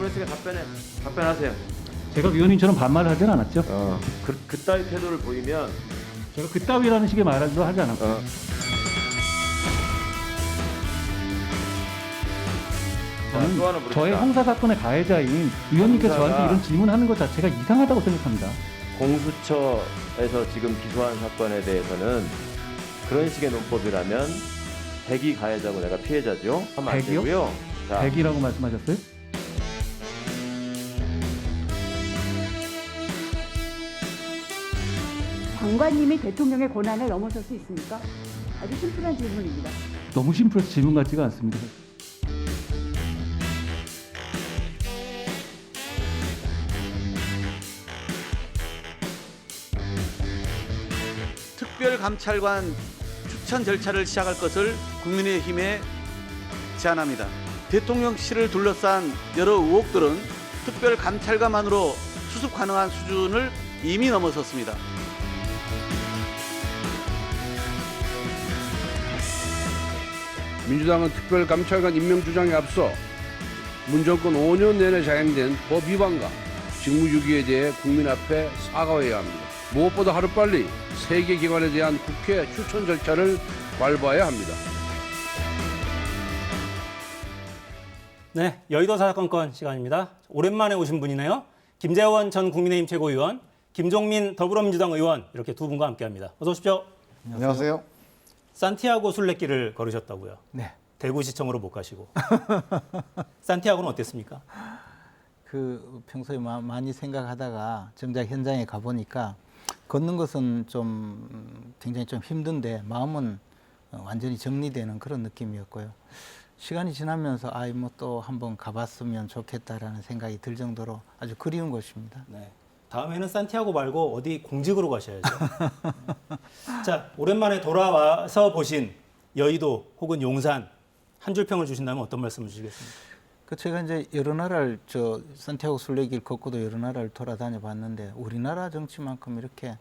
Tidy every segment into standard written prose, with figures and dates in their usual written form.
했으니까 답변하세요. 제가 위원님처럼 반말을 하진 않았죠. 그따위 태도를 보이면 제가 그따위라는 식의 말도 하지 않았고. 저는 또 하나 물읍시다. 저의 형사 사건의 가해자인 위원님께서 형사가 저한테 이런 질문하는 것 자체가 이상하다고 생각합니다. 공수처에서 지금 기소한 사건에 대해서는 그런 식의 논법이라면 백이 가해자고 내가 피해자죠. 하면 안 백이요? 되고요. 자, 100이라고 말씀하셨어요? 장관님이 대통령의 권한을 넘어설 수 있습니까? 아주 심플한 질문입니다. 너무 심플해서 질문 같지가 않습니다. 특별감찰관 추천 절차를 시작할 것을 국민의힘에 제안합니다. 대통령실을 둘러싼 여러 의혹들은 특별감찰관만으로 수습 가능한 수준을 이미 넘어섰습니다. 민주당은 특별감찰관 임명 주장에 앞서 문 정권 5년 내내 자행된 법 위반과 직무유기에 대해 국민 앞에 사과해야 합니다. 무엇보다 하루빨리 세 개 기관에 대한 국회 추천 절차를 밟아야 합니다. 네, 여의도 사건건 시간입니다. 오랜만에 오신 분이네요. 김재원 전 국민의힘 최고위원, 김종민 더불어민주당 의원 이렇게 두 분과 함께합니다. 어서 오십시오. 안녕하세요. 산티아고 순례길을 걸으셨다고요. 네. 대구시청으로 못 가시고. 산티아고는 어땠습니까? 그 평소에 많이 생각하다가 정작 현장에 가보니까 걷는 것은 좀 굉장히 좀 힘든데 마음은 완전히 정리되는 그런 느낌이었고요. 시간이 지나면서 뭐 또 한번 가봤으면 좋겠다라는 생각이 들 정도로 아주 그리운 곳입니다. 네. 다음에는 산티아고 말고 어디 공직으로 가셔야죠. 자, 오랜만에 돌아와서 보신 여의도 혹은 용산 한 줄 평을 주신다면 어떤 말씀을 주시겠습니까? 제가 이제 여러 나라를 산티아고 순례길 걷고도 여러 나라를 돌아다녀 봤는데 우리나라 정치만큼 이렇게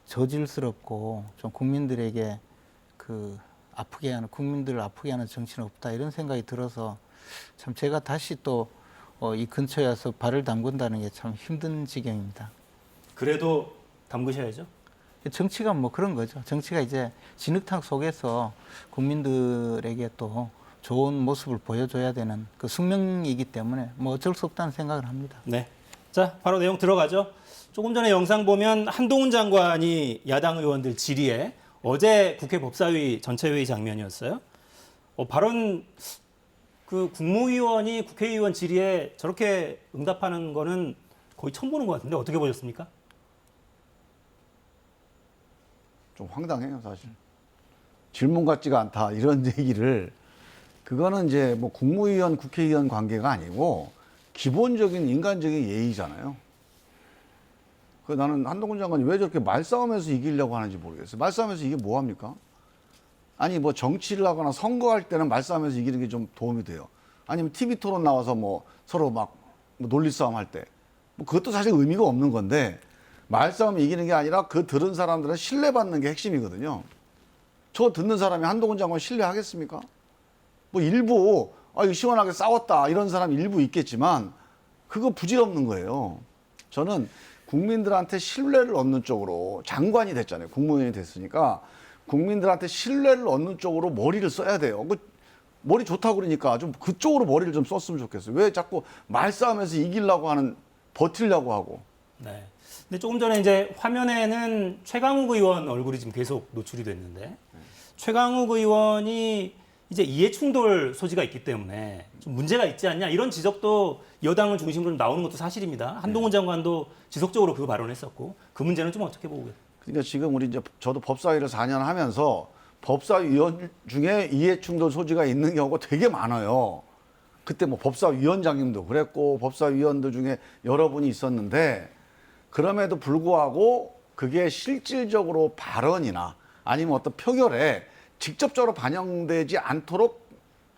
저질스럽고 좀 국민들에게 국민들을 아프게 하는 정치는 없다 이런 생각이 들어서 참 제가 다시 또 이 근처에 와서 발을 담근다는 게 참 힘든 지경입니다. 그래도 담그셔야죠. 정치가 뭐 그런 거죠. 정치가 이제 진흙탕 속에서 국민들에게 또 좋은 모습을 보여줘야 되는 그 숙명이기 때문에 뭐 어쩔 수 없다는 생각을 합니다. 네. 자, 바로 내용 들어가죠. 조금 전에 영상 보면 한동훈 장관이 야당 의원들 질의에 어제 국회 법사위 전체회의 장면이었어요. 발언 국무위원이 국회의원 질의에 저렇게 응답하는 거는 거의 처음 보는 것 같은데 어떻게 보셨습니까? 좀 황당해요, 사실. 질문 같지가 않다 이런 얘기를 그거는 이제 뭐 국무위원, 국회의원 관계가 아니고 기본적인 인간적인 예의잖아요. 나는 한동훈 장관이 왜 저렇게 말싸움에서 이기려고 하는지 모르겠어요. 말싸움에서 이게 뭐 합니까? 아니 뭐 정치를 하거나 선거할 때는 말싸움에서 이기는 게 좀 도움이 돼요. 아니면 TV 토론 나와서 뭐 서로 막 논리 싸움 할 때. 뭐 그것도 사실 의미가 없는 건데 말싸움 이기는 게 아니라 그 들은 사람들은 신뢰받는 게 핵심이거든요. 저 듣는 사람이 한동훈 장관 신뢰하겠습니까? 뭐 일부 이거 시원하게 싸웠다 이런 사람 일부 있겠지만 그거 부질없는 거예요. 저는 국민들한테 신뢰를 얻는 쪽으로 장관이 됐잖아요. 국무위원이 됐으니까 국민들한테 신뢰를 얻는 쪽으로 머리를 써야 돼요. 머리 좋다고 그러니까 좀 그쪽으로 머리를 좀 썼으면 좋겠어요. 왜 자꾸 말싸움에서 이기려고 하는, 버티려고 하고. 네. 근데 조금 전에 이제 화면에는 최강욱 의원 얼굴이 지금 계속 노출이 됐는데 최강욱 의원이 이제 이해충돌 소지가 있기 때문에 좀 문제가 있지 않냐 이런 지적도 여당을 중심으로 나오는 것도 사실입니다. 한동훈 장관도 지속적으로 그 발언을 했었고 그 문제는 좀 어떻게 보고 계세요? 그러니까 지금 우리 저도 법사위를 4년 하면서 법사위원 중에 이해충돌 소지가 있는 경우가 되게 많아요. 그때 뭐 법사위원장님도 그랬고 법사위원들 중에 여러분이 있었는데 그럼에도 불구하고 그게 실질적으로 발언이나 아니면 어떤 표결에 직접적으로 반영되지 않도록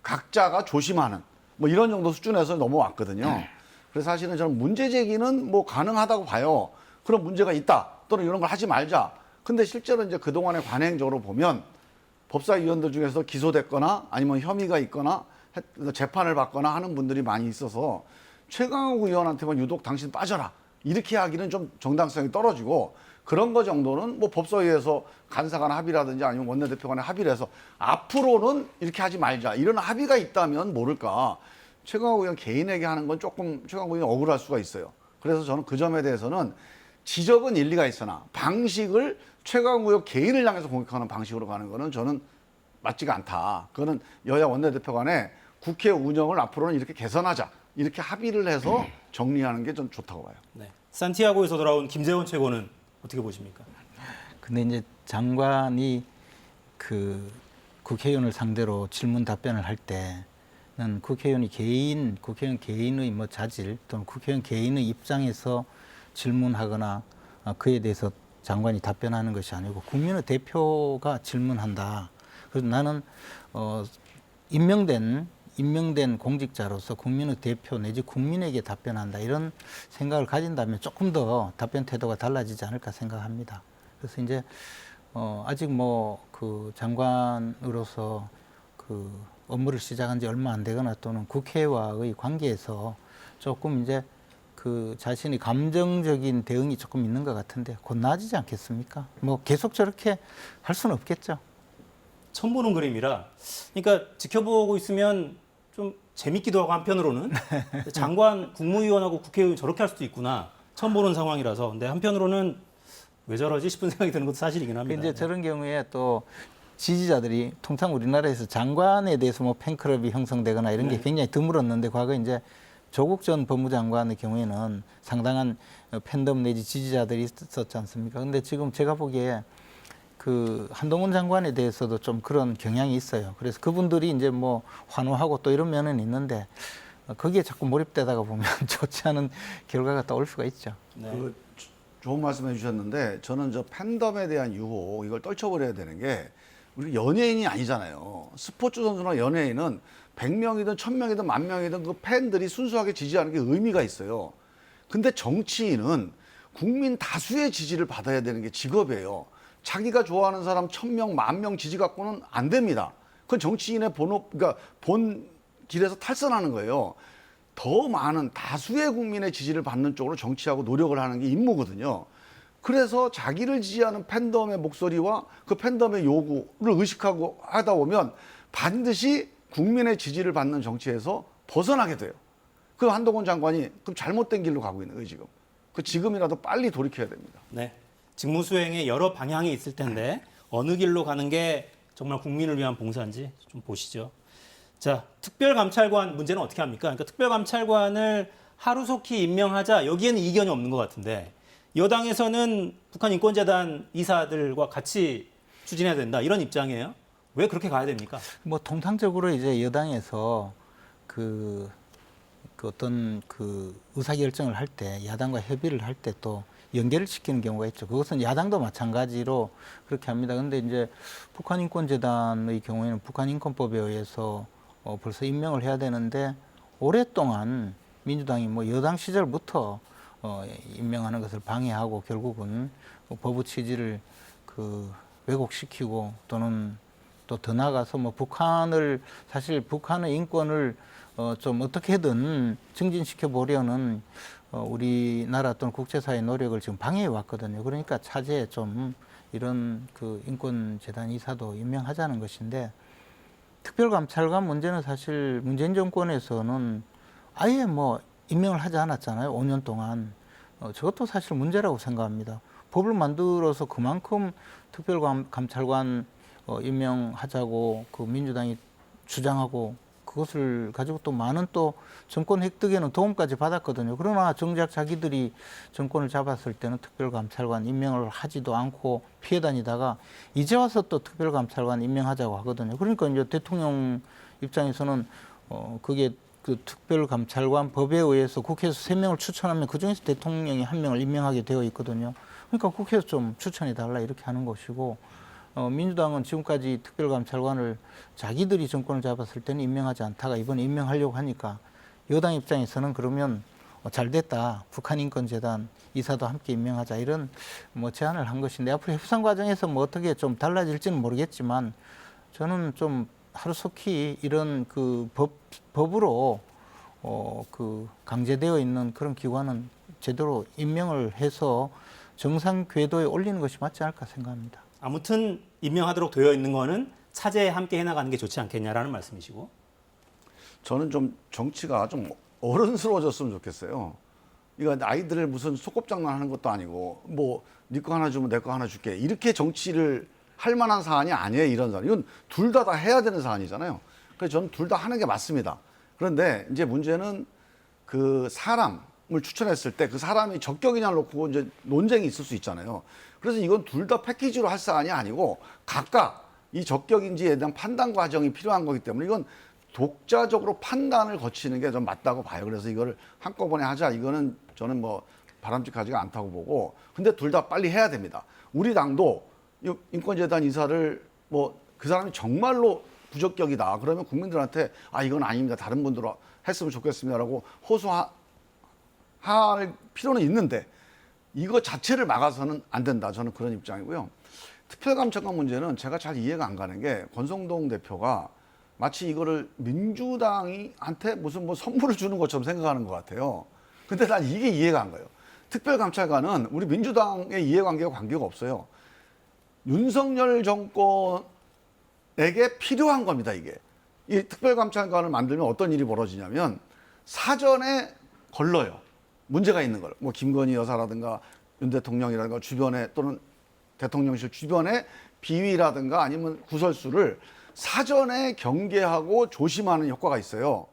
각자가 조심하는 뭐 이런 정도 수준에서 넘어왔거든요. 그래서 사실은 저는 문제 제기는 뭐 가능하다고 봐요. 그런 문제가 있다 또는 이런 걸 하지 말자. 근데 실제로 이제 그동안의 관행적으로 보면 법사위원들 중에서 기소됐거나 아니면 혐의가 있거나 재판을 받거나 하는 분들이 많이 있어서 최강욱 의원한테만 유독 당신 빠져라 이렇게 하기는 좀 정당성이 떨어지고 그런 거 정도는 뭐 법사위에서 간사간 합의라든지 아니면 원내대표 간에 합의를 해서 앞으로는 이렇게 하지 말자 이런 합의가 있다면 모를까 최강욱 의원 개인에게 하는 건 조금 최강욱 의원 억울할 수가 있어요. 그래서 저는 그 점에 대해서는 지적은 일리가 있으나 방식을 최강욱 의원 개인을 향해서 공격하는 방식으로 가는 거는 저는 맞지가 않다. 그거는 여야 원내대표 간에 국회 운영을 앞으로는 이렇게 개선하자. 이렇게 합의를 해서 정리하는 게 좀 좋다고 봐요. 네. 산티아고에서 돌아온 김재원 최고는 어떻게 보십니까? 근데 이제 장관이 그 국회의원을 상대로 질문 답변을 할 때는 국회의원 개인의 뭐 자질 또는 국회의원 개인의 입장에서 질문하거나 그에 대해서 장관이 답변하는 것이 아니고 국민의 대표가 질문한다. 그래서 나는 임명된 공직자로서 국민의 대표 내지 국민에게 답변한다 이런 생각을 가진다면 조금 더 답변 태도가 달라지지 않을까 생각합니다. 그래서 이제 아직 뭐 그 장관으로서 그 업무를 시작한 지 얼마 안 되거나 또는 국회와의 관계에서 조금 이제 그 자신의 감정적인 대응이 조금 있는 것 같은데 곧 나아지지 않겠습니까? 뭐 계속 저렇게 할 수는 없겠죠. 처음 보는 그림이라 그러니까 지켜보고 있으면 좀 재밌기도 하고 한편으로는 장관, 국무위원하고 국회의원 저렇게 할 수도 있구나 처음 보는 상황이라서 근데 한편으로는 왜 저러지 싶은 생각이 드는 것도 사실이긴 합니다. 이제 저런 경우에 또 지지자들이 통상 우리나라에서 장관에 대해서 뭐 팬클럽이 형성되거나 이런 게 굉장히 드물었는데 과거 이제 조국 전 법무장관의 경우에는 상당한 팬덤 내지 지지자들이 있었지 않습니까? 근데 지금 제가 보기에 그 한동훈 장관에 대해서도 좀 그런 경향이 있어요. 그래서 그분들이 이제 뭐 환호하고 또 이런 면은 있는데 거기에 자꾸 몰입되다가 보면 좋지 않은 결과가 떠올 수가 있죠. 네. 그 좋은 말씀 해주셨는데 저는 저 팬덤에 대한 유혹 이걸 떨쳐버려야 되는 게 우리 연예인이 아니잖아요. 스포츠 선수나 연예인은 100명이든 1000명이든 10,000명이든 그 팬들이 순수하게 지지하는 게 의미가 있어요. 근데 정치인은 국민 다수의 지지를 받아야 되는 게 직업이에요. 자기가 좋아하는 사람 1000명, 10,000명 지지 갖고는 안 됩니다. 그건 정치인의 그러니까 본 길에서 탈선하는 거예요. 더 많은 다수의 국민의 지지를 받는 쪽으로 정치하고 노력을 하는 게 임무거든요. 그래서 자기를 지지하는 팬덤의 목소리와 그 팬덤의 요구를 의식하고 하다 보면 반드시 국민의 지지를 받는 정치에서 벗어나게 돼요. 그 한동훈 장관이 그럼 잘못된 길로 가고 있는 거예요, 지금. 그 지금이라도 빨리 돌이켜야 됩니다. 네. 직무 수행에 여러 방향이 있을 텐데 어느 길로 가는 게 정말 국민을 위한 봉사인지 좀 보시죠. 자, 특별감찰관 문제는 어떻게 합니까? 그러니까 특별감찰관을 하루속히 임명하자 여기에는 이견이 없는 것 같은데 여당에서는 북한인권재단 이사들과 같이 추진해야 된다 이런 입장이에요. 왜 그렇게 가야 됩니까? 뭐 통상적으로 이제 여당에서 그 어떤 그 의사결정을 할 때 야당과 협의를 할 때 또 연계를 시키는 경우가 있죠. 그것은 야당도 마찬가지로 그렇게 합니다. 근데 이제 북한인권재단의 경우에는 북한인권법에 의해서 벌써 임명을 해야 되는데 오랫동안 민주당이 뭐 여당 시절부터 임명하는 것을 방해하고 결국은 법의 취지를 그 왜곡시키고 또는 또 더 나아가서 뭐 사실 북한의 인권을 좀 어떻게든 증진시켜 보려는 우리나라 또는 국제사회의 노력을 지금 방해해 왔거든요. 그러니까 차제에 좀 이런 그 인권재단 이사도 임명하자는 것인데 특별감찰관 문제는 사실 문재인 정권에서는 아예 뭐 임명을 하지 않았잖아요. 5년 동안. 저것도 사실 문제라고 생각합니다. 법을 만들어서 그만큼 특별감찰관 임명하자고 그 민주당이 주장하고 그것을 가지고 또 많은 또 정권 획득에는 도움까지 받았거든요. 그러나 정작 자기들이 정권을 잡았을 때는 특별감찰관 임명을 하지도 않고 피해 다니다가 이제 와서 또 특별감찰관 임명하자고 하거든요. 그러니까 이제 대통령 입장에서는 그게 그 특별감찰관 법에 의해서 국회에서 3명을 추천하면 그중에서 대통령이 1명을 임명하게 되어 있거든요. 그러니까 국회에서 좀 추천해달라 이렇게 하는 것이고 민주당은 지금까지 특별감찰관을 자기들이 정권을 잡았을 때는 임명하지 않다가 이번에 임명하려고 하니까 여당 입장에서는 그러면 잘 됐다. 북한인권재단 이사도 함께 임명하자 이런 뭐 제안을 한 것인데 앞으로 협상 과정에서 뭐 어떻게 좀 달라질지는 모르겠지만 저는 좀 하루속히 이런 그 법으로 그 강제되어 있는 그런 기관은 제대로 임명을 해서 정상 궤도에 올리는 것이 맞지 않을까 생각합니다. 아무튼 임명하도록 되어 있는 거는 차제에 함께 해나가는 게 좋지 않겠냐라는 말씀이시고. 저는 좀 정치가 좀 어른스러워졌으면 좋겠어요. 이거 아이들을 무슨 소꿉장난하는 것도 아니고 뭐 네 거 하나 주면 내 거 하나 줄게 이렇게 정치를 할 만한 사안이 아니에요. 이런 사안. 이건 둘 다 해야 되는 사안이잖아요. 그래서 저는 둘 다 하는 게 맞습니다. 그런데 이제 문제는 그 사람을 추천했을 때 그 사람이 적격이냐를 놓고 이제 논쟁이 있을 수 있잖아요. 그래서 이건 둘 다 패키지로 할 사안이 아니고 각각 이 적격인지에 대한 판단 과정이 필요한 거기 때문에 이건 독자적으로 판단을 거치는 게 좀 맞다고 봐요. 그래서 이거를 한꺼번에 하자. 이거는 저는 뭐 바람직하지가 않다고 보고. 근데 둘 다 빨리 해야 됩니다. 우리 당도 인권재단 이사를 뭐 그 사람이 정말로 부적격이다. 그러면 국민들한테 아 이건 아닙니다. 다른 분들로 했으면 좋겠습니다라고 호소할 필요는 있는데 이거 자체를 막아서는 안 된다. 저는 그런 입장이고요. 특별감찰관 문제는 제가 잘 이해가 안 가는 게 권성동 대표가 마치 이거를 민주당한테 무슨 뭐 선물을 주는 것처럼 생각하는 것 같아요. 근데 난 이게 이해가 안 가요. 특별감찰관은 우리 민주당의 이해관계와 관계가 없어요. 윤석열 정권에게 필요한 겁니다, 이게. 이 특별감찰관을 만들면 어떤 일이 벌어지냐면 사전에 걸러요. 문제가 있는 걸. 뭐 김건희 여사라든가 윤 대통령이라든가 주변에 또는 대통령실 주변에 비위라든가 아니면 구설수를 사전에 경계하고 조심하는 효과가 있어요.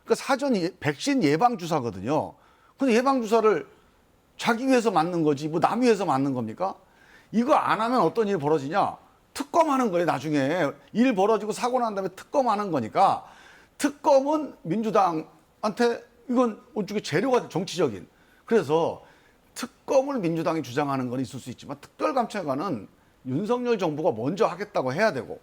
그러니까 사전이 백신 예방 주사거든요. 근데 예방 주사를 자기 위해서 맞는 거지 뭐 남 위해서 맞는 겁니까? 이거 안 하면 어떤 일이 벌어지냐? 특검하는 거예요. 나중에 일 벌어지고 사고 난 다음에 특검하는 거니까 특검은 민주당한테 이건 일종의 재료가 정치적인. 그래서 특검을 민주당이 주장하는 건 있을 수 있지만 특별감찰관은 윤석열 정부가 먼저 하겠다고 해야 되고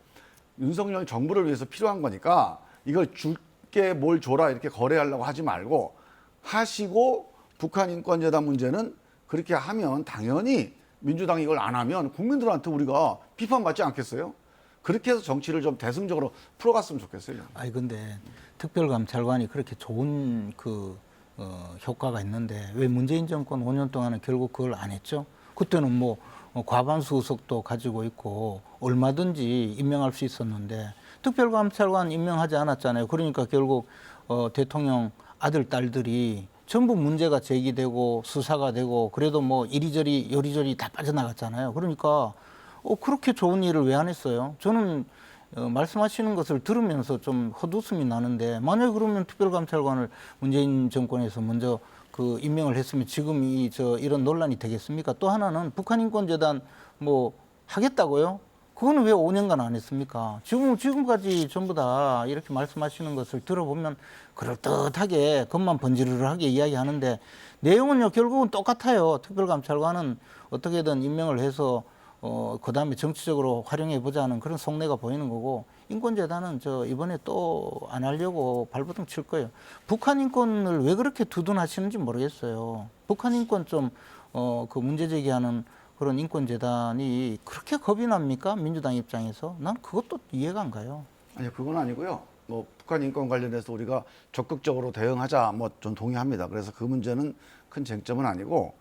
윤석열 정부를 위해서 필요한 거니까 이걸 줄게 뭘 줘라 이렇게 거래하려고 하지 말고 하시고 북한 인권재단 문제는 그렇게 하면 당연히 민주당이 이걸 안 하면 국민들한테 우리가 비판받지 않겠어요? 그렇게 해서 정치를 좀 대승적으로 풀어갔으면 좋겠어요. 아니 근데 특별감찰관이 그렇게 좋은 효과가 있는데 왜 문재인 정권 5년 동안은 결국 그걸 안 했죠? 그때는 뭐 과반수 의석도 가지고 있고 얼마든지 임명할 수 있었는데 특별감찰관 임명하지 않았잖아요. 그러니까 결국 대통령 아들, 딸들이 전부 문제가 제기되고 수사가 되고 그래도 뭐 이리저리 요리저리 다 빠져나갔잖아요. 그러니까 그렇게 좋은 일을 왜 안 했어요? 저는 말씀하시는 것을 들으면서 좀 헛웃음이 나는데 만약에 그러면 특별감찰관을 문재인 정권에서 먼저 그 임명을 했으면 지금 이런 논란이 되겠습니까? 또 하나는 북한인권재단 뭐 하겠다고요? 그거는 왜 5년간 안 했습니까? 지금까지 전부 다 이렇게 말씀하시는 것을 들어보면 그럴듯하게 겉만 번지르르하게 이야기하는데 내용은요 결국은 똑같아요. 특별감찰관은 어떻게든 임명을 해서 그다음에 정치적으로 활용해 보자는 그런 속내가 보이는 거고 인권재단은 이번에 또 안 하려고 발버둥 칠 거예요. 북한 인권을 왜 그렇게 두둔하시는지 모르겠어요. 북한 인권 그 문제 제기하는 그런 인권재단이 그렇게 겁이 납니까? 민주당 입장에서? 난 그것도 이해가 안 가요. 아니요, 그건 아니고요. 뭐 북한 인권 관련해서 우리가 적극적으로 대응하자 뭐 좀 동의합니다. 그래서 그 문제는 큰 쟁점은 아니고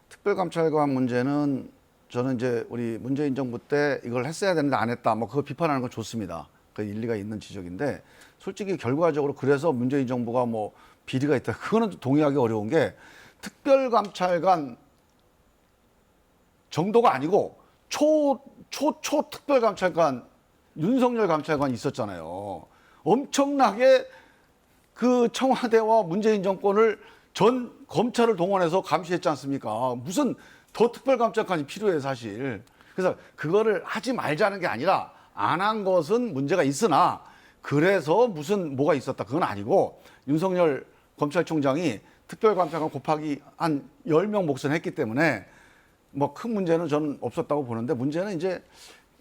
특별감찰관 문제는 저는 이제 우리 문재인 정부 때 이걸 했어야 되는데 안 했다. 뭐 그거 비판하는 건 좋습니다. 그 일리가 있는 지적인데 솔직히 결과적으로 그래서 문재인 정부가 뭐 비리가 있다. 그거는 동의하기 어려운 게 특별감찰관 정도가 아니고 초 특별감찰관 윤석열 감찰관이 있었잖아요. 엄청나게 그 청와대와 문재인 정권을 전 검찰을 동원해서 감시했지 않습니까? 무슨 더 특별감찰관이 필요해 사실. 그래서 그거를 하지 말자는 게 아니라 안 한 것은 문제가 있으나 그래서 무슨 뭐가 있었다. 그건 아니고 윤석열 검찰총장이 특별감찰관 곱하기 한 10명 목선했기 때문에 뭐 큰 문제는 저는 없었다고 보는데 문제는 이제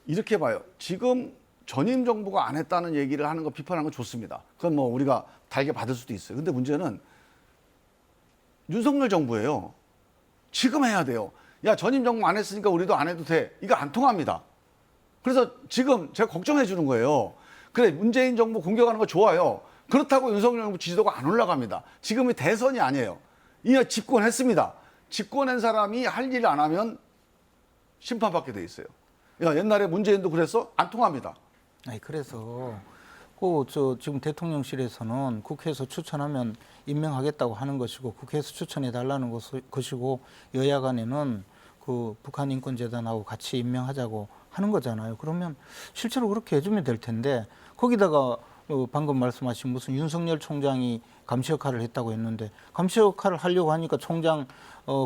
이렇게 봐요. 지금 전임 정부가 안 했다는 얘기를 하는 거 비판하는 건 좋습니다. 그건 뭐 우리가 달게 받을 수도 있어요. 근데 문제는 윤석열 정부예요. 지금 해야 돼요. 야, 전임 정부 안 했으니까 우리도 안 해도 돼. 이거 안 통합니다. 그래서 지금 제가 걱정해 주는 거예요. 그래, 문재인 정부 공격하는 거 좋아요. 그렇다고 윤석열 정부 지지도가 안 올라갑니다. 지금이 대선이 아니에요. 이어 집권했습니다. 집권한 사람이 할 일 안 하면 심판받게 돼 있어요. 야, 옛날에 문재인도 그랬어? 안 통합니다. 아니 그래서 지금 대통령실에서는 국회에서 추천하면 임명하겠다고 하는 것이고 국회에서 추천해 달라는 것이고 여야 간에는 그 북한인권재단하고 같이 임명하자고 하는 거잖아요. 그러면 실제로 그렇게 해주면 될 텐데 거기다가 방금 말씀하신 무슨 윤석열 총장이 감시 역할을 했다고 했는데 감시 역할을 하려고 하니까 총장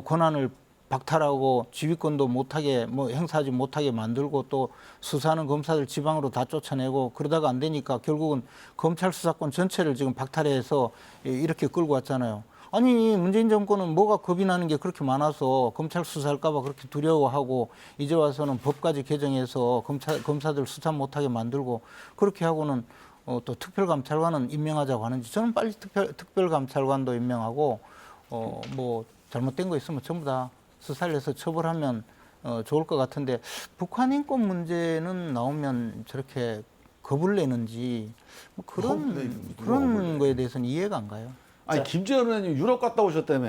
권한을 박탈하고 지휘권도 못하게 행사하지 못하게 만들고 또 수사하는 검사들 지방으로 다 쫓아내고 그러다가 안 되니까 결국은 검찰 수사권 전체를 지금 박탈해서 이렇게 끌고 왔잖아요. 아니 문재인 정권은 뭐가 겁이 나는 게 그렇게 많아서 검찰 수사할까 봐 그렇게 두려워하고 이제 와서는 법까지 개정해서 검사들 수사 못하게 만들고 그렇게 하고는 또 특별감찰관은 임명하자고 하는지 저는 빨리 특별감찰관도 임명하고 뭐 잘못된 거 있으면 전부 다 수사를 해서 처벌하면 좋을 것 같은데 북한 인권 문제는 나오면 저렇게 겁을 내는지 뭐 그런 거에 대해서는 이해가 안 가요. 아니 김재현 의원님 유럽 갔다 오셨다며.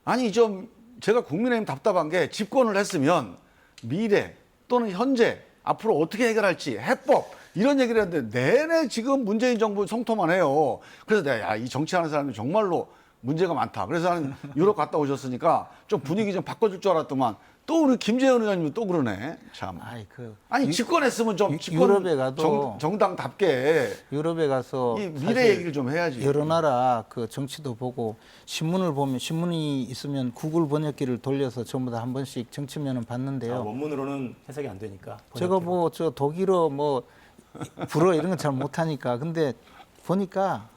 아니 좀 제가 국민의힘 답답한 게 집권을 했으면 미래 또는 현재 앞으로 어떻게 해결할지 해법 이런 얘기를 했는데 내내 지금 문재인 정부 성토만 해요. 그래서 내가 이 정치하는 사람이 정말로 문제가 많다. 그래서 나는 유럽 갔다 오셨으니까 좀 분위기 좀 바꿔줄 줄 알았더만 또 우리 김재현 의원님은 또 그러네. 참. 아니 집권했으면 좀 유럽에 가도 정당답게 유럽에 가서 이 미래 얘기를 좀 해야지. 여러 나라 그 정치도 보고 신문을 보면 신문이 있으면 구글 번역기를 돌려서 전부 다 한 번씩 정치면은 봤는데요. 원문으로는 해석이 안 되니까. 제가 뭐 저 독일어 뭐 불어 이런 건 잘 못하니까 근데 보니까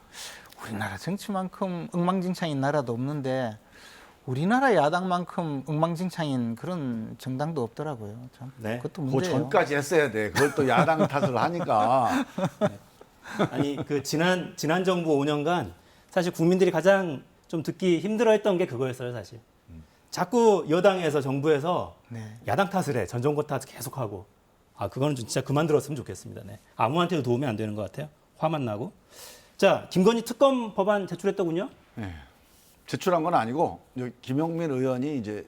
우리나라 정치만큼 엉망진창인 나라도 없는데 우리나라 야당만큼 엉망진창인 그런 정당도 없더라고요. 참. 네. 그것도 그 문제예요. 전까지 했어야 돼. 그걸 또 야당 탓을 하니까. 아니 그 지난 정부 5년간 사실 국민들이 가장 좀 듣기 힘들어했던 게 그거였어요, 사실. 자꾸 여당에서 정부에서 네. 야당 탓을 해, 전 정부 탓 계속하고. 그거는 좀 진짜 그만 들었으면 좋겠습니다. 네. 아무한테도 도움이 안 되는 것 같아요. 화만 나고. 자, 김건희 특검 법안 제출했더군요. 네. 제출한 건 아니고 김용민 의원이 이제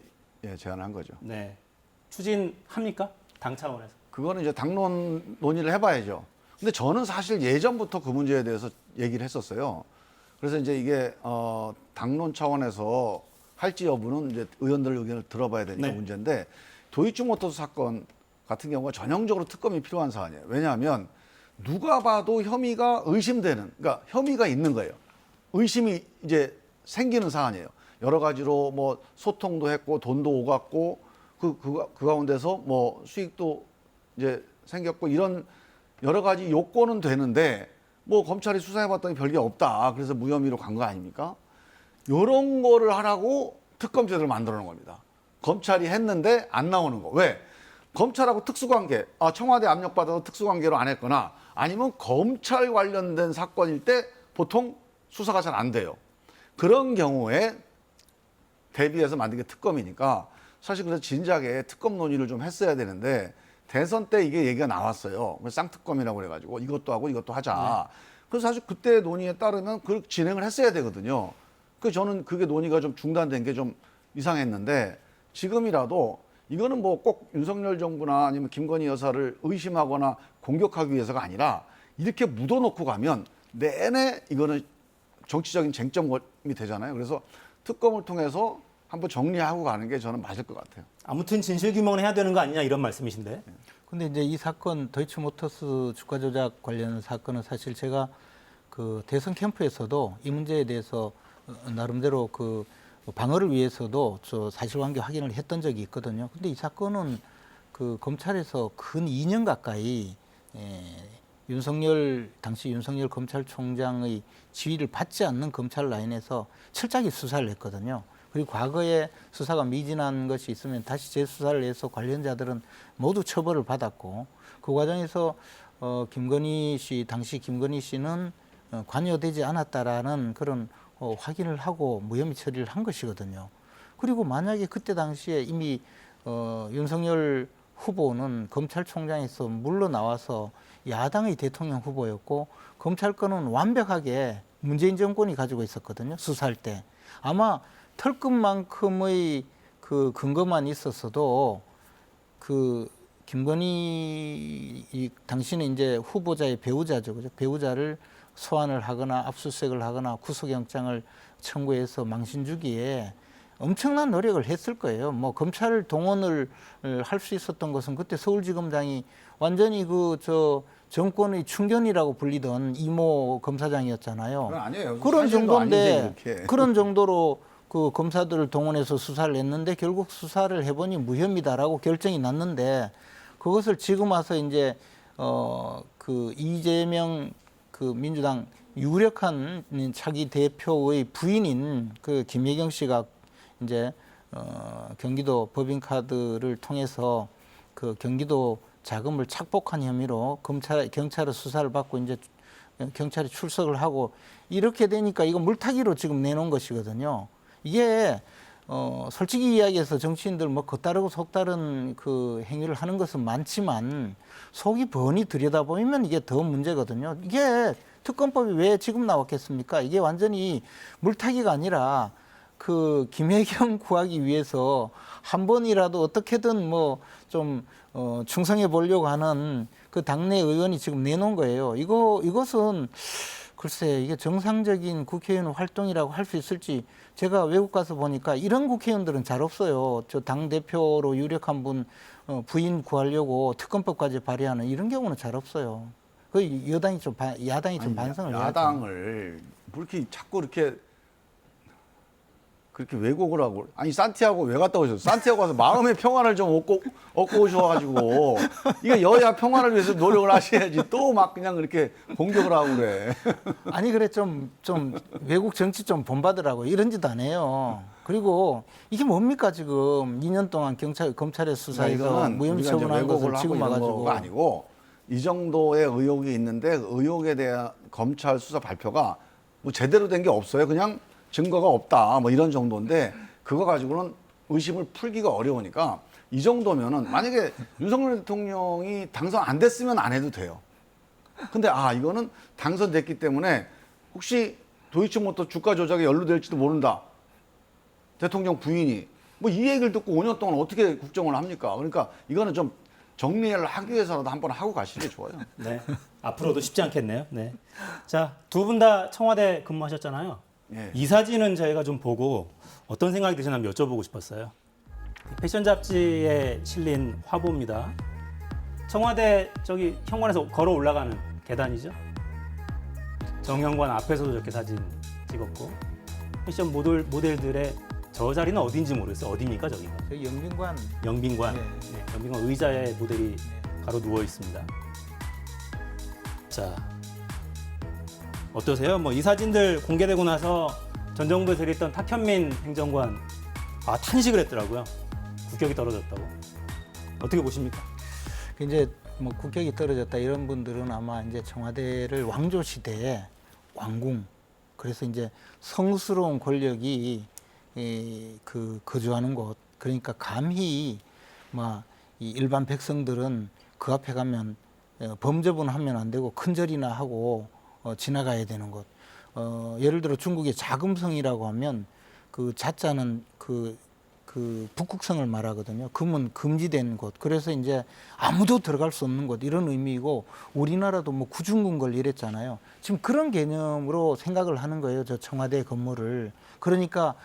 제안한 거죠. 네. 추진합니까? 당 차원에서. 그거는 이제 당론 논의를 해봐야죠. 근데 저는 사실 예전부터 그 문제에 대해서 얘기를 했었어요. 그래서 이제 이게 당론 차원에서 할지 여부는 이제 의원들 의견을 들어봐야 되니까 네. 문제인데 도이치모터스 사건 같은 경우가 전형적으로 특검이 필요한 사안이에요. 왜냐하면 누가 봐도 혐의가 의심되는, 그러니까 혐의가 있는 거예요. 의심이 이제 생기는 사안이에요. 여러 가지로 뭐 소통도 했고 돈도 오갔고 그 가운데서 뭐 수익도 이제 생겼고 이런 여러 가지 요건은 되는데 뭐 검찰이 수사해봤더니 별게 없다. 그래서 무혐의로 간 거 아닙니까? 이런 거를 하라고 특검제도를 만들어 놓은 겁니다. 검찰이 했는데 안 나오는 거. 왜? 검찰하고 특수관계, 청와대 압력받아서 특수관계로 안 했거나 아니면 검찰 관련된 사건일 때 보통 수사가 잘 안 돼요. 그런 경우에 대비해서 만든 게 특검이니까 사실 그래서 진작에 특검 논의를 좀 했어야 되는데 대선 때 이게 얘기가 나왔어요. 쌍특검이라고 그래가지고 이것도 하고 이것도 하자. 그래서 사실 그때 논의에 따르면 그 진행을 했어야 되거든요. 그래서 저는 그게 논의가 좀 중단된 게 좀 이상했는데 지금이라도 이거는 뭐 꼭 윤석열 정부나 아니면 김건희 여사를 의심하거나 공격하기 위해서가 아니라 이렇게 묻어놓고 가면 내내 이거는 정치적인 쟁점이 되잖아요. 그래서 특검을 통해서 한번 정리하고 가는 게 저는 맞을 것 같아요. 아무튼 진실 규명을 해야 되는 거 아니냐 이런 말씀이신데. 근데 이제 이 사건 도이치모터스 주가 조작 관련 사건은 사실 제가 그 대선 캠프에서도 이 문제에 대해서 나름대로 그 방어를 위해서도 저 사실관계 확인을 했던 적이 있거든요. 근데 이 사건은 그 검찰에서 근 2년 가까이 당시 윤석열 검찰총장의 지휘를 받지 않는 검찰 라인에서 철저하게 수사를 했거든요. 그리고 과거에 수사가 미진한 것이 있으면 다시 재수사를 해서 관련자들은 모두 처벌을 받았고 그 과정에서 당시 김건희 씨는 관여되지 않았다라는 그런 확인을 하고 무혐의 처리를 한 것이거든요. 그리고 만약에 그때 당시에 이미 윤석열 후보는 검찰총장에서 물러나와서 야당의 대통령 후보였고 검찰권은 완벽하게 문재인 정권이 가지고 있었거든요. 수사할 때. 아마 털끝만큼의 그 근거만 있었어도 그 김건희 당신은 이제 후보자의 배우자죠. 그죠? 배우자를 소환을 하거나 압수수색을 하거나 구속영장을 청구해서 망신 주기에 엄청난 노력을 했을 거예요. 뭐 검찰 동원을 할 수 있었던 것은 그때 서울지검장이 완전히 정권의 충견이라고 불리던 이모 검사장이었잖아요. 그건 아니에요. 그런 사실도 정도인데 아니지, 그렇게. 그런 정도로 그 검사들을 동원해서 수사를 했는데 결국 수사를 해보니 무혐의다라고 결정이 났는데 그것을 지금 와서 이제 그 이재명 그 민주당 유력한 차기 대표의 부인인 그 김혜경 씨가 이제 경기도 법인카드를 통해서 그 경기도 자금을 착복한 혐의로 경찰의 수사를 받고 이제 경찰이 출석을 하고 이렇게 되니까 이거 물타기로 지금 내놓은 것이거든요. 이게 솔직히 이야기해서 정치인들 뭐 겉다르고 속다른 그 행위를 하는 것은 많지만 속이 번히 들여다보면 이게 더 문제거든요. 이게 특검법이 왜 지금 나왔겠습니까? 이게 완전히 물타기가 아니라 그 김혜경 구하기 위해서 한 번이라도 어떻게든 뭐 좀 충성해 보려고 하는 그 당내 의원이 지금 내놓은 거예요. 이것은 글쎄 이게 정상적인 국회의원 활동이라고 할 수 있을지 제가 외국 가서 보니까 이런 국회의원들은 잘 없어요. 저 당 대표로 유력한 분 부인 구하려고 특검법까지 발의하는 이런 경우는 잘 없어요. 그 야당이 좀 반성을 해야죠. 야당을 뭐 이렇게 자꾸 이렇게 그렇게 왜곡을 하고 아니 산티아고 왜 갔다 오셨어요? 산티아고 가서 마음의 평안을 좀 얻고 오셔가지고 이거 여야 평안을 위해서 노력을 하셔야지 또 막 그냥 그렇게 공격을 하고 그래. 아니 그래 좀 외국 정치 좀 본받으라고 이런 짓 안 해요. 그리고 이게 뭡니까 지금 2년 동안 검찰의 수사에서 무혐의 처분한 것을 지금 와가지고 아니고 이 정도의 의혹이 있는데 그 의혹에 대한 검찰 수사 발표가 뭐 제대로 된 게 없어요. 그냥 증거가 없다 뭐 이런 정도인데 그거 가지고는 의심을 풀기가 어려우니까 이 정도면은 만약에 윤석열 대통령이 당선 안 됐으면 안 해도 돼요. 근데 이거는 당선됐기 때문에 혹시 도이치모터 주가 조작에 연루될지도 모른다. 대통령 부인이 뭐 이 얘기를 듣고 5년 동안 어떻게 국정을 합니까? 그러니까 이거는 좀 정리를 하기 위해서라도 한번 하고 가시는 게 좋아요. 네. 앞으로도 쉽지 않겠네요. 네. 자, 두 분 다 청와대 근무하셨잖아요. 예. 이 사진은 저희가 좀 보고 어떤 생각이 드시나 여쭤보고 싶었어요. 패션 잡지에 실린 화보입니다. 청와대 저기 현관에서 걸어 올라가는 계단이죠. 정현관 앞에서도 저렇게 사진 찍었고 패션 모델들의 저 자리는 어딘지 모르겠어요. 어디입니까 저기가? 저 영빈관 영빈관. 네. 네, 영빈관 의자에 모델이 가로 누워 있습니다. 자, 어떠세요? 뭐 이 사진들 공개되고 나서 전 정부에서 일했던 탁현민 행정관 탄식을 했더라고요. 국격이 떨어졌다고. 어떻게 보십니까? 이제 뭐 국격이 떨어졌다 이런 분들은 아마 이제 청와대를 왕조 시대에 왕궁 그래서 이제 성스러운 권력이 거주하는 곳 그러니까 감히 막 이 일반 백성들은 그 앞에 가면 범접은 하면 안 되고 큰절이나 하고 지나가야 되는 곳. 예를 들어 중국의 자금성이라고 하면 그 자자는 그 북극성을 말하거든요. 금은 금지된 곳. 그래서 이제 아무도 들어갈 수 없는 곳 이런 의미이고 우리나라도 뭐 구중궁궐 이랬잖아요. 지금 그런 개념으로 생각을 하는 거예요. 저 청와대 건물을. 그러니까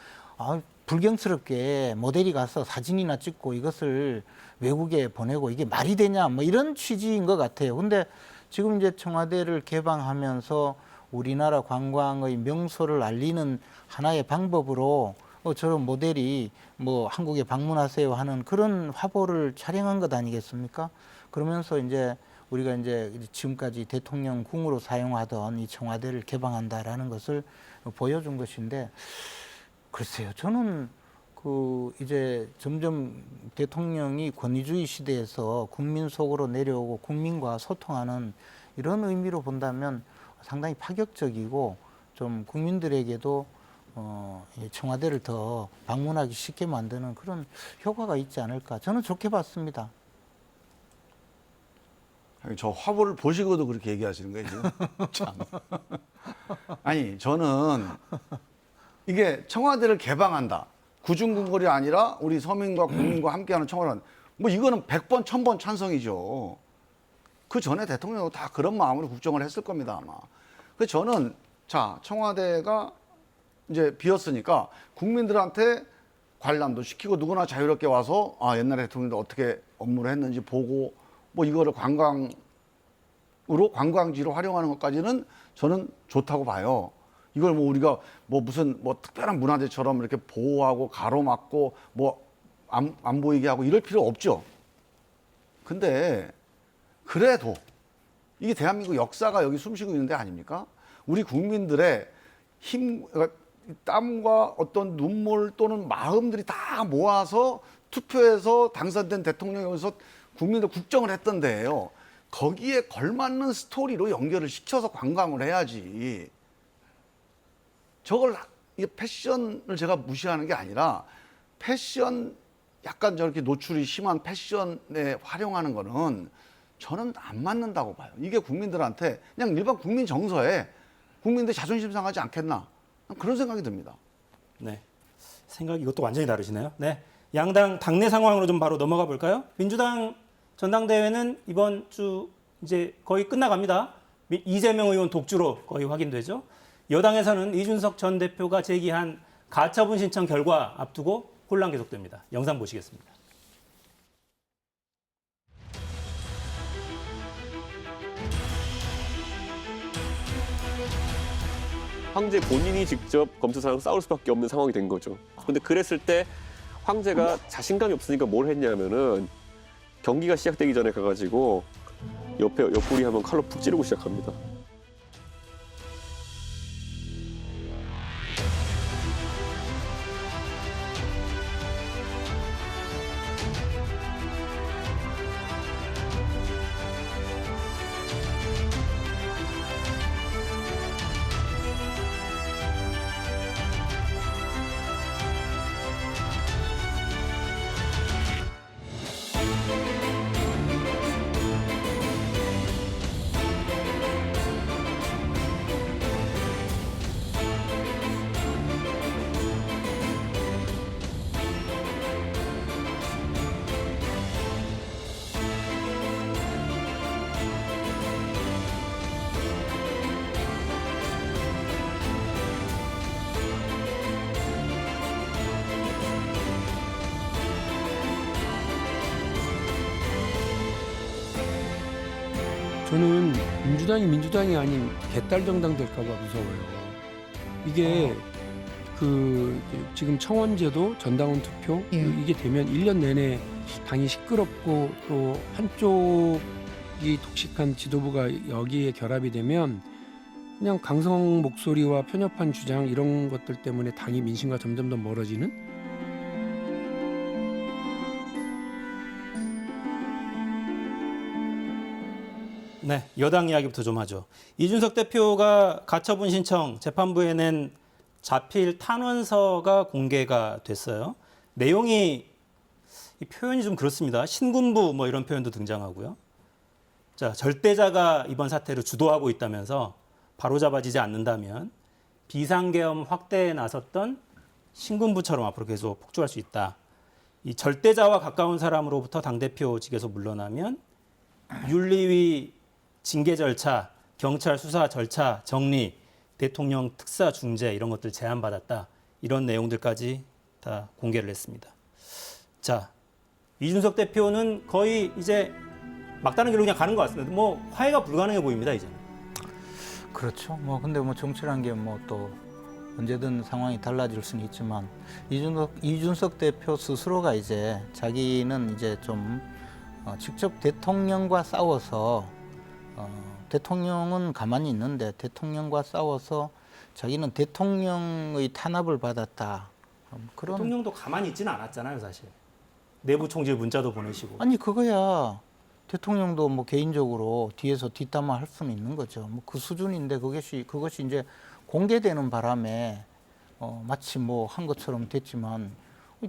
불경스럽게 모델이 가서 사진이나 찍고 이것을 외국에 보내고 이게 말이 되냐 뭐 이런 취지인 것 같아요. 근데 지금 이제 청와대를 개방하면서 우리나라 관광의 명소를 알리는 하나의 방법으로 저런 모델이 뭐 한국에 방문하세요 하는 그런 화보를 촬영한 것 아니겠습니까? 그러면서 이제 우리가 이제 지금까지 대통령궁으로 사용하던 이 청와대를 개방한다라는 것을 보여준 것인데 글쎄요, 저는 이제 점점 대통령이 권위주의 시대에서 국민 속으로 내려오고 국민과 소통하는 이런 의미로 본다면 상당히 파격적이고 좀 국민들에게도 청와대를 더 방문하기 쉽게 만드는 그런 효과가 있지 않을까 저는 좋게 봤습니다. 저 화보를 보시고도 그렇게 얘기하시는 거예요, 지금? 참. 아니, 저는 이게 청와대를 개방한다. 구중궁궐이 아니라 우리 서민과 국민과 함께하는 청와대. 뭐 이거는 100번, 1000번 찬성이죠. 그 전에 대통령도 다 그런 마음으로 국정을 했을 겁니다, 아마. 그래서 저는 자, 청와대가 이제 비었으니까 국민들한테 관람도 시키고 누구나 자유롭게 와서 아, 옛날에 대통령도 어떻게 업무를 했는지 보고 뭐 이거를 관광지로 활용하는 것까지는 저는 좋다고 봐요. 이걸 뭐 우리가 뭐 무슨 뭐 특별한 문화재처럼 이렇게 보호하고 가로막고 뭐 안 보이게 하고 이럴 필요 없죠. 근데 그래도 이게 대한민국 역사가 여기 숨쉬고 있는 데 아닙니까? 우리 국민들의 힘, 그러니까 땀과 어떤 눈물 또는 마음들이 다 모아서 투표해서 당선된 대통령이어서 국민들 국정을 했던 데예요. 거기에 걸맞는 스토리로 연결을 시켜서 관광을 해야지. 저걸 이게 패션을 제가 무시하는 게 아니라 패션 약간 저렇게 노출이 심한 패션에 활용하는 거는 저는 안 맞는다고 봐요. 이게 국민들한테 그냥 일반 국민 정서에 국민들 자존심 상하지 않겠나 그런 생각이 듭니다. 네. 생각이 이것도 완전히 다르시네요. 네. 양당 당내 상황으로 좀 바로 넘어가 볼까요? 민주당 전당대회는 이번 주 이제 거의 끝나갑니다. 이재명 의원 독주로 거의 확인되죠. 여당에서는 이준석 전 대표가 제기한 가처분 신청 결과 앞두고 혼란 계속됩니다. 영상 보시겠습니다. 황제 본인이 직접 검찰사랑 싸울 수밖에 없는 상황이 된 거죠. 근데 그랬을 때 황제가 자신감이 없으니까 뭘 했냐면은 경기가 시작되기 전에 가가지고 옆구리 한번 칼로 푹 찌르고 시작합니다. 저는 민주당이 아닌 개딸 정당 될까 봐 무서워요. 이게 그 지금 청원제도 전당원 투표 이게 되면 1년 내내 당이 시끄럽고 또 한쪽이 독식한 지도부가 여기에 결합이 되면 그냥 강성 목소리와 편협한 주장 이런 것들 때문에 당이 민심과 점점 더 멀어지는 네, 여당 이야기부터 좀 하죠. 이준석 대표가 가처분 신청 재판부에 낸 자필 탄원서가 공개가 됐어요. 내용이 이 표현이 좀 그렇습니다. 신군부 뭐 이런 표현도 등장하고요. 자, 절대자가 이번 사태를 주도하고 있다면서 바로잡아지지 않는다면 비상계엄 확대에 나섰던 신군부처럼 앞으로 계속 폭주할 수 있다. 이 절대자와 가까운 사람으로부터 당대표직에서 물러나면 윤리위 징계 절차, 경찰 수사 절차 정리, 대통령 특사 중재 이런 것들 제안받았다. 이런 내용들까지 다 공개를 했습니다. 자, 이준석 대표는 거의 이제 막다른 길로 그냥 가는 것 같습니다. 뭐 화해가 불가능해 보입니다, 이제는. 그렇죠. 뭐 근데 뭐 정치란 게 뭐 또 언제든 상황이 달라질 수는 있지만 이준석 대표 스스로가 이제 자기는 이제 좀 직접 대통령과 싸워서 대통령은 가만히 있는데 대통령과 싸워서 자기는 대통령의 탄압을 받았다. 그런 대통령도 가만히 있지는 않았잖아요, 사실. 내부 총질 문자도 보내시고. 아니 그거야 대통령도 뭐 개인적으로 뒤에서 뒷담화 할 수는 있는 거죠. 뭐 그 수준인데 그것이 이제 공개되는 바람에 마치 뭐 한 것처럼 됐지만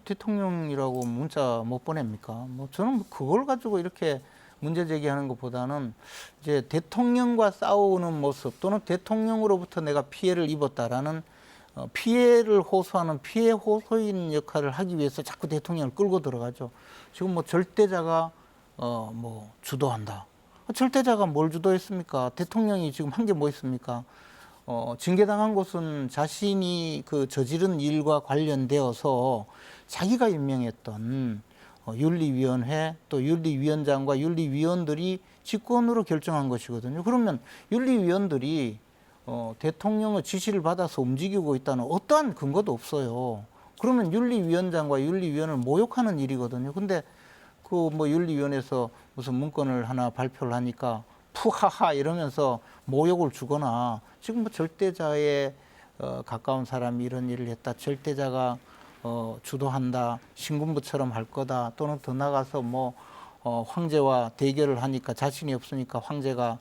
대통령이라고 문자 못 보냅니까? 뭐 저는 그걸 가지고 이렇게 문제 제기하는 것보다는 이제 대통령과 싸우는 모습 또는 대통령으로부터 내가 피해를 입었다라는 피해를 호소하는 피해 호소인 역할을 하기 위해서 자꾸 대통령을 끌고 들어가죠. 지금 뭐 절대자가 뭐 주도한다. 절대자가 뭘 주도했습니까? 대통령이 지금 한 게 뭐 있습니까? 징계당한 것은 자신이 그 저지른 일과 관련되어서 자기가 임명했던 윤리위원회 또 윤리위원장과 윤리위원들이 직권으로 결정한 것이거든요. 그러면 윤리위원들이 대통령의 지시를 받아서 움직이고 있다는 어떠한 근거도 없어요. 그러면 윤리위원장과 윤리위원을 모욕하는 일이거든요. 근데 그 뭐 윤리위원회에서 무슨 문건을 하나 발표를 하니까 푸하하 이러면서 모욕을 주거나 지금 뭐 절대자에 가까운 사람이 이런 일을 했다. 절대자가 주도한다. 신군부처럼 할 거다. 또는 더 나가서 뭐 황제와 대결을 하니까 자신이 없으니까 황제가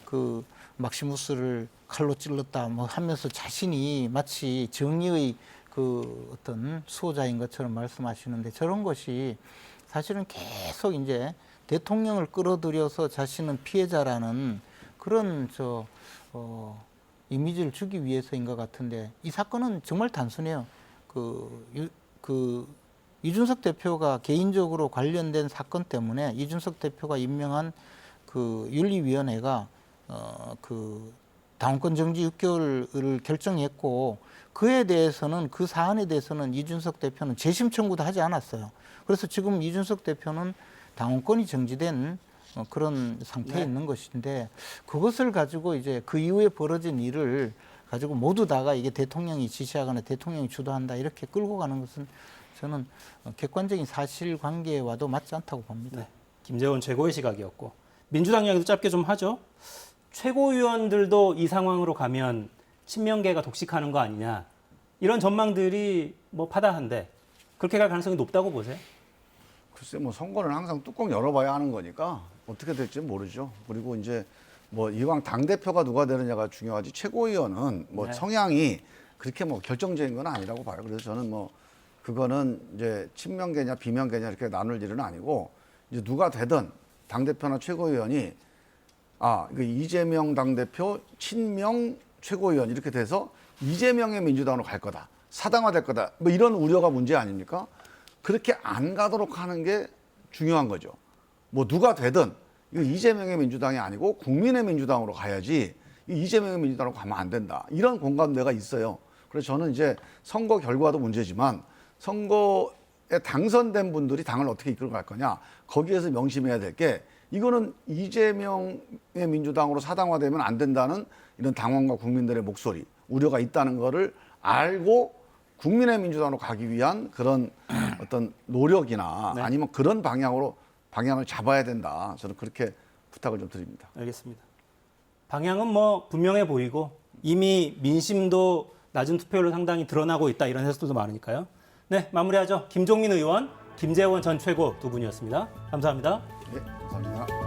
그 막시무스를 칼로 찔렀다. 뭐 하면서 자신이 마치 정의의 그 어떤 수호자인 것처럼 말씀하시는데 저런 것이 사실은 계속 이제 대통령을 끌어들여서 자신은 피해자라는 그런 이미지를 주기 위해서인 것 같은데 이 사건은 정말 단순해요. 이준석 대표가 개인적으로 관련된 사건 때문에 이준석 대표가 임명한 그 윤리위원회가 그 당원권 정지 6개월을 결정했고 그에 대해서는 그 사안에 대해서는 이준석 대표는 재심 청구도 하지 않았어요. 그래서 지금 이준석 대표는 당원권이 정지된 그런 상태에 있는 것인데 그것을 가지고 이제 그 이후에 벌어진 일을 가지고 모두 다가 이게 대통령이 지시하거나 대통령이 주도한다 이렇게 끌고 가는 것은 저는 객관적인 사실관계와도 맞지 않다고 봅니다. 네. 김재원 최고의 시각이었고 민주당 이야기도 짧게 좀 하죠. 최고위원들도 이 상황으로 가면 친명계가 독식하는 거 아니냐 이런 전망들이 뭐 파다한데 그렇게 갈 가능성이 높다고 보세요? 글쎄 뭐 선거는 항상 뚜껑 열어봐야 하는 거니까 어떻게 될지 모르죠. 그리고 이제 뭐 이왕 당 대표가 누가 되느냐가 중요하지 최고위원은 뭐 네. 성향이 그렇게 뭐 결정적인 건 아니라고 봐요. 그래서 저는 뭐 그거는 이제 친명계냐 비명계냐 이렇게 나눌 일은 아니고 이제 누가 되든 당 대표나 최고위원이 그 이재명 당 대표 친명 최고위원 이렇게 돼서 이재명의 민주당으로 갈 거다. 사당화될 거다. 뭐 이런 우려가 문제 아닙니까? 그렇게 안 가도록 하는 게 중요한 거죠. 뭐 누가 되든 이거 이재명의 민주당이 아니고 국민의 민주당으로 가야지 이재명의 민주당으로 가면 안 된다. 이런 공감대가 있어요. 그래서 저는 이제 선거 결과도 문제지만 선거에 당선된 분들이 당을 어떻게 이끌어 갈 거냐. 거기에서 명심해야 될 게 이거는 이재명의 민주당으로 사당화되면 안 된다는 이런 당원과 국민들의 목소리, 우려가 있다는 거를 알고 국민의 민주당으로 가기 위한 그런 어떤 노력이나 네. 아니면 그런 방향을 잡아야 된다. 저는 그렇게 부탁을 좀 드립니다. 알겠습니다. 방향은 뭐 분명해 보이고 이미 민심도 낮은 투표율로 상당히 드러나고 있다 이런 해석들도 많으니까요. 네, 마무리하죠. 김종민 의원, 김재원 전 최고 두 분이었습니다. 감사합니다. 네, 감사합니다.